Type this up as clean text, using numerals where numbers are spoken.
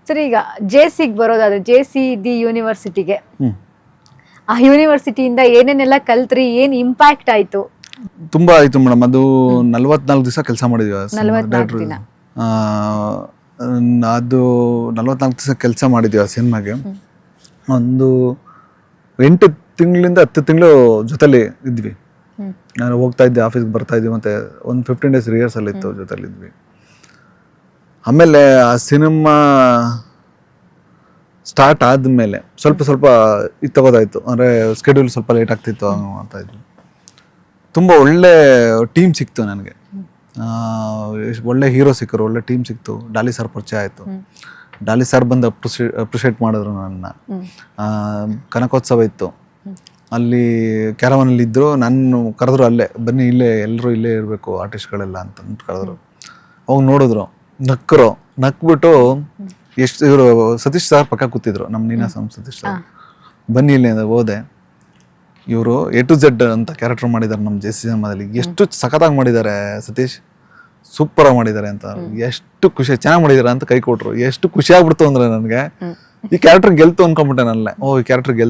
ಸರಿ, ಈಗ JCಗೆ ಬರೋದಾದ್ರೆ JC ಯೂನಿವರ್ಸಿಟಿಗೆ, ಆ ಯೂನಿವರ್ಸಿಟಿಯಿಂದ ಏನೇನೆಲ್ಲ ಕಲ್ತ್ರಿ, ಏನ್ ಇಂಪ್ಯಾಕ್ಟ್ ಆಯ್ತು? ತುಂಬಾ ಆಯ್ತು ಮೇಡಮ್. ಅದು 44 ದಿವಸ ಕೆಲಸ ಮಾಡಿದ್ವಿ. 44 ದಿನ. ಅದು 44 ದಿವಸ ಕೆಲಸ ಮಾಡಿದ್ವಿ ಆ ಸಿನಿಮಾಗೆ. ಒಂದು 8 ತಿಂಗಳಿಂದ 10 ತಿಂಗಳು ಜೊತೆಲಿ ಇದ್ವಿ. ನಾನು ಹೋಗ್ತಾ ಇದ್ದೆ, ಆಫೀಸ್ಗೆ ಬರ್ತಾ ಇದ್ವಿ, ಮತ್ತೆ ಒಂದು 15 ಡೇಸ್ ರಿಹರ್ಸಲ್ ಇತ್ತು, ಜೊತೆಲಿ ಇದ್ವಿ. ಆಮೇಲೆ ಆ ಸಿನಿಮಾ ಸ್ಟಾರ್ಟ್ ಆದ್ಮೇಲೆ ಸ್ವಲ್ಪ ಇದು ತಗೋದಾಯ್ತು, ಅಂದ್ರೆ ಸ್ಕೆಡ್ಯೂಲ್ ಸ್ವಲ್ಪ ಲೇಟ್ ಆಗ್ತಿತ್ತು ಅಂತ ಇದ್ವಿ. ತುಂಬ ಒಳ್ಳೆ ಟೀಮ್ ಸಿಕ್ತು ನನಗೆ, ಒಳ್ಳೆ ಹೀರೋ ಸಿಕ್ಕರು, ಒಳ್ಳೆ ಟೀಮ್ ಸಿಕ್ತು. ಡಾಲಿ ಸರ್ ಪರಿಚಯ ಆಯಿತು. ಡಾಲಿ ಸರ್ ಬಂದು ಅಪ್ರಿಷಿಯೇಟ್ ಮಾಡಿದ್ರು ನನ್ನ. ಕನಕೋತ್ಸವ ಇತ್ತು, ಅಲ್ಲಿ ಕ್ಯಾರವನಲ್ಲಿ ಇದ್ರು. ನಾನು ಕರೆದ್ರು, ಅಲ್ಲೇ ಬನ್ನಿ, ಇಲ್ಲೇ ಎಲ್ಲರೂ ಇಲ್ಲೇ ಇರಬೇಕು ಆರ್ಟಿಸ್ಟ್ಗಳೆಲ್ಲ ಅಂತ ಕರೆದ್ರು. ಅವಾಗ ನೋಡಿದ್ರು, ನಕ್ಬಿಟ್ಟು ಎಷ್ಟು ಇವರು ಸತೀಶ್ ಸರ್ ಪಕ್ಕ ಕೂತಿದ್ರು, ನಮ್ಮ ನೀನಾಸಂ ಸತೀಶ್ ಸರ್. ಬನ್ನಿ ಇಲ್ಲಿ ಅಂತ ಹೋದೆ. ಇವರು A to Z ಅಂತ ಕ್ಯಾರೆಕ್ಟರ್ ಮಾಡಿದ್ದಾರೆ ನಮ್ಮ JC ಸಿನಿಮಾದಲ್ಲಿ. ಎಷ್ಟು ಸಖತ್ತಾಗಿ ಮಾಡಿದ್ದಾರೆ ಸತೀಶ್, ಸೂಪರ್ ಆಗಿ ಮಾಡಿದ್ದಾರೆ ಅಂತ. ಎಷ್ಟು ಖುಷಿ, ಚೆನ್ನಾಗಿ ಮಾಡಿದಾರೆ ಅಂತ ಕೈ ಕೊಟ್ರು. ಎಷ್ಟು ಖುಷಿ ಆಗ್ಬಿಡ್ತು ಅಂದ್ರೆ ನನಗೆ, ಈ ಕ್ಯಾರೆಕ್ಟರ್ ಗೆಲ್ತು ಅನ್ಕೊಂಡ್ಬಿಟ್ಟೆ ನನ್ನೇ. ಈ ಕ್ಯಾರೆಕ್ಟರ್